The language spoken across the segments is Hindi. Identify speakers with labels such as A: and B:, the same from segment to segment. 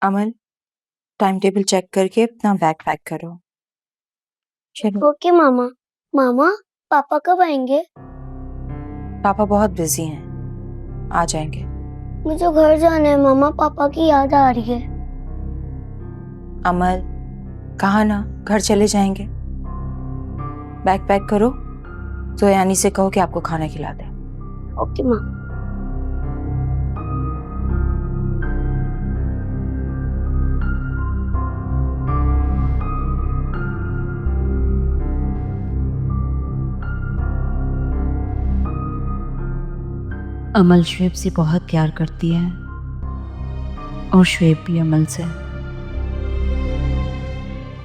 A: अमन, टाइम टेबल चेक करके अपना बैग पैक करो। चलो।
B: ओके मामा। मामा, पापा कब आएंगे?
A: पापा बहुत बिजी हैं, आ जाएंगे।
B: मुझे घर जाना है मामा, पापा की याद आ रही है।
A: अमल, कहा ना घर चले जाएंगे। बैग पैक करो तो यानी से कहो कि आपको खाना खिला दे।
B: ओके मामा।
C: अमल शुएब से बहुत प्यार करती है और शुएब भी अमल से।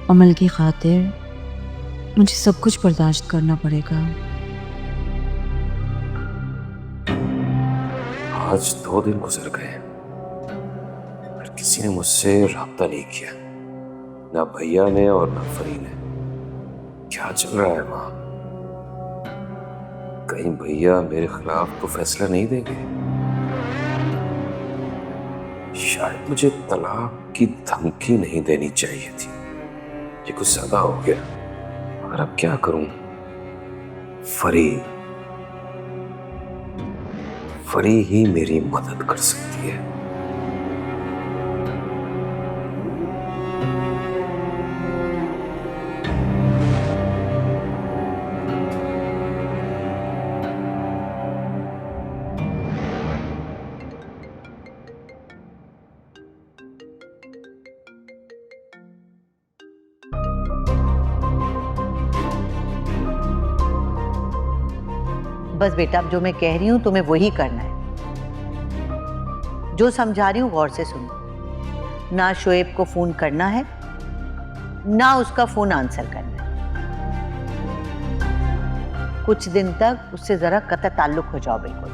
C: अमल की खातिर मुझे सब कुछ बर्दाश्त करना पड़ेगा।
D: आज 2 दिन गुजर गए पर किसी ने मुझसे राब्ता नहीं किया, ना भैया ने और ना फरी ने। क्या चल रहा है वहां? कहीं भैया मेरे खिलाफ तो फैसला नहीं देंगे? शायद मुझे तलाक की धमकी नहीं देनी चाहिए थी, ये कुछ ज्यादा हो गया। और अब क्या करूं? फरी ही मेरी मदद कर सकती है।
E: बस बेटा, अब जो मैं कह रही हूँ तुम्हें वही करना है। जो समझा रही हूँ गौर से सुनो। ना शोएब को फोन करना है, ना उसका फोन आंसर करना है। कुछ दिन तक उससे जरा कतई ताल्लुक हो जाओ, बिल्कुल।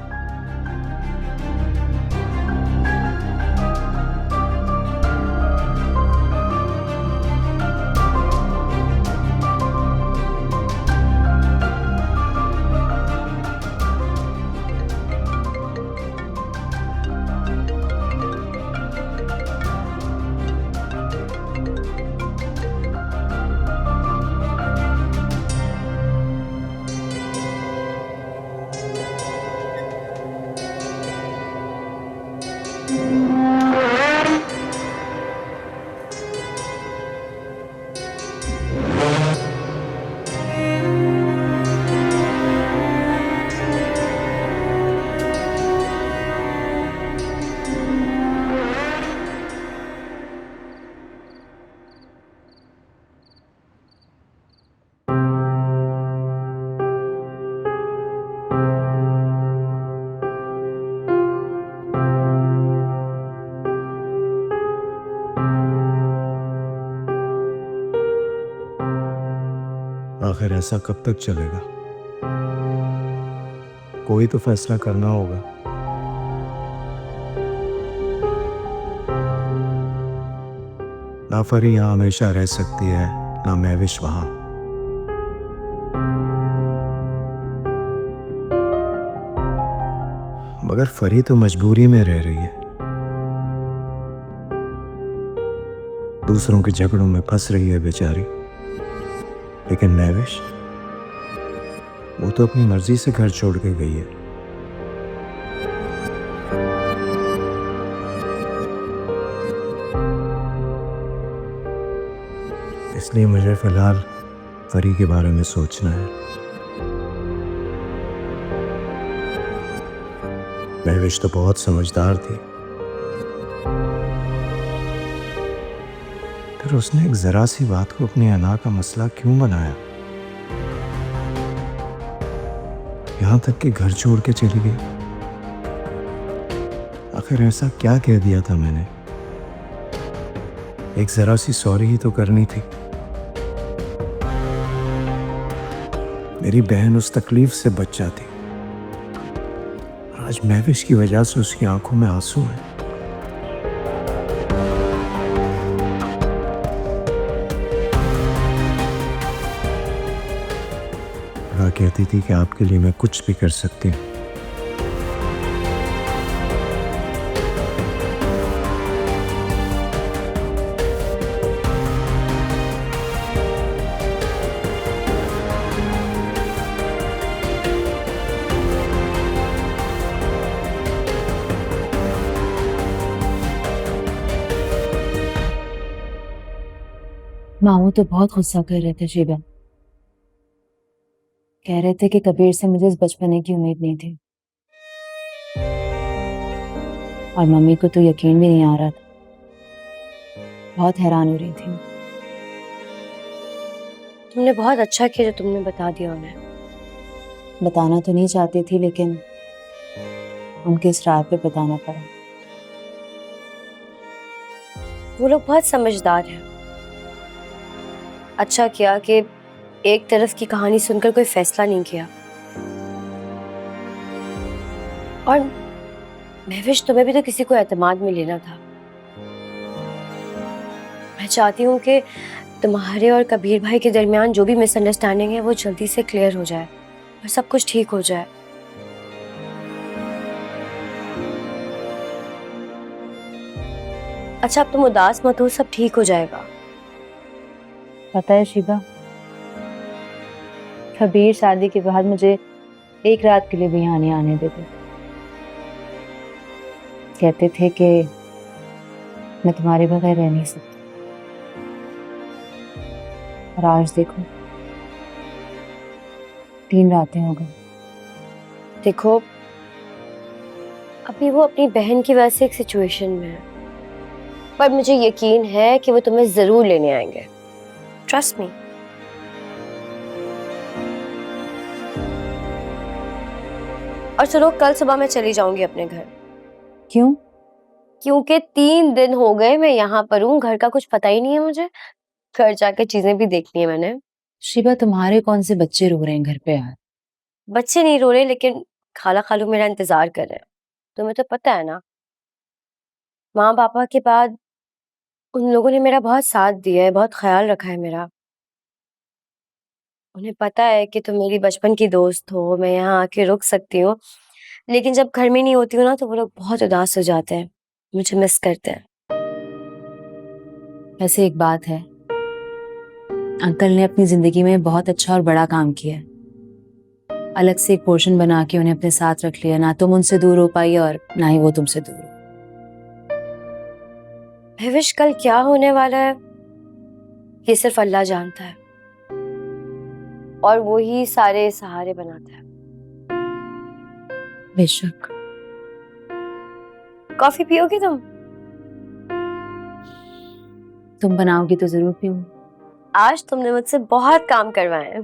F: आखिर ऐसा कब तक चलेगा? कोई तो फैसला करना होगा। ना फरी यहां हमेशा रह सकती है, ना महविश वहां। मगर फरी तो मजबूरी में रह रही है, दूसरों के झगड़ों में फंस रही है बेचारी। लेकिन महविश, वो तो अपनी मर्जी से घर छोड़ के गई है। इसलिए मुझे फिलहाल फरी के बारे में सोचना है। महविश तो बहुत समझदार थी, फिर उसने एक जरा सी बात को अपनी अना का मसला क्यों बनाया? यहां तक कि घर छोड़ के चली गई। आखिर ऐसा क्या कह दिया था मैंने? एक जरा सी सॉरी ही तो करनी थी। मेरी बहन उस तकलीफ से बच जाती। आज महविश की वजह से उसकी आंखों में आंसू हैं। कहती थी कि आपके लिए मैं कुछ भी कर सकती हूँ।
A: मामू तो बहुत गुस्सा कर रहे थे शीबा। कह रहे थे कि कबीर से मुझे इस बचपने की उम्मीद नहीं थी, और मम्मी को तो यकीन भी नहीं आ रहा था। बहुत हैरान हो रही थी।
G: तुमने बहुत अच्छा किया जो तुमने बता दिया उन्हें।
A: बताना तो नहीं चाहती थी, लेकिन उनके इस राय पे बताना पड़ा।
G: वो लोग बहुत समझदार हैं। अच्छा किया कि एक तरफ की कहानी सुनकर कोई फैसला नहीं किया। और महविश, तुम्हें भी तो किसी को एतमाद में लेना था। मैं चाहती हूँ कि तुम्हारे और कबीर भाई के दरमियान जो भी मिसअंडरस्टैंडिंग है वो जल्दी से क्लियर हो जाए और सब कुछ ठीक हो जाए। अच्छा, अब तुम उदास मत हो, सब ठीक हो जाएगा।
A: पता है शीबा, कबीर शादी के बाद मुझे एक रात के लिए भी यहाँ नहीं आने देते। कहते थे कि मैं तुम्हारे बगैर रह नहीं सकती। और आज देखो, 3 रातें हो गई।
G: देखो, अभी वो अपनी बहन की वजह से एक सिचुएशन में है, पर मुझे यकीन है कि वो तुम्हें जरूर लेने आएंगे। Trust me. और चलो, कल सुबह मैं चली जाऊंगी अपने घर।
A: क्यों?
G: क्योंकि 3 दिन हो गए मैं यहाँ पर हूँ, घर का कुछ पता ही नहीं है मुझे। घर जाके चीजें भी देखनी है मैंने।
A: शिबा, तुम्हारे कौन से बच्चे रो रहे हैं घर पे यार?
G: बच्चे नहीं रो रहे, लेकिन खाला खालू मेरा इंतजार कर रहे हैं। तुम्हें तो पता है ना, माँ पापा के बाद उन लोगों ने मेरा बहुत साथ दिया है, बहुत ख्याल रखा है मेरा। उन्हें पता है कि तुम मेरी बचपन की दोस्त हो, मैं यहाँ आके रुक सकती हूँ। लेकिन जब घर में नहीं होती हूँ ना, तो वो लोग बहुत उदास हो जाते हैं, मुझे मिस करते हैं।
A: वैसे एक बात है, अंकल ने अपनी जिंदगी में बहुत अच्छा और बड़ा काम किया है। अलग से एक पोर्शन बना के उन्हें अपने साथ रख लिया। ना तुम उनसे दूर हो पाई और ना ही वो तुमसे दूर हो।
G: महविश, कल क्या होने वाला है ये सिर्फ अल्लाह जानता है, और वो ही सारे सहारे बनाता है।
A: बेशक।
G: कॉफी पियोगी तुम?
A: तुम बनाओगी तो जरूर पीऊंगी।
G: आज तुमने मुझसे बहुत काम करवाए हैं।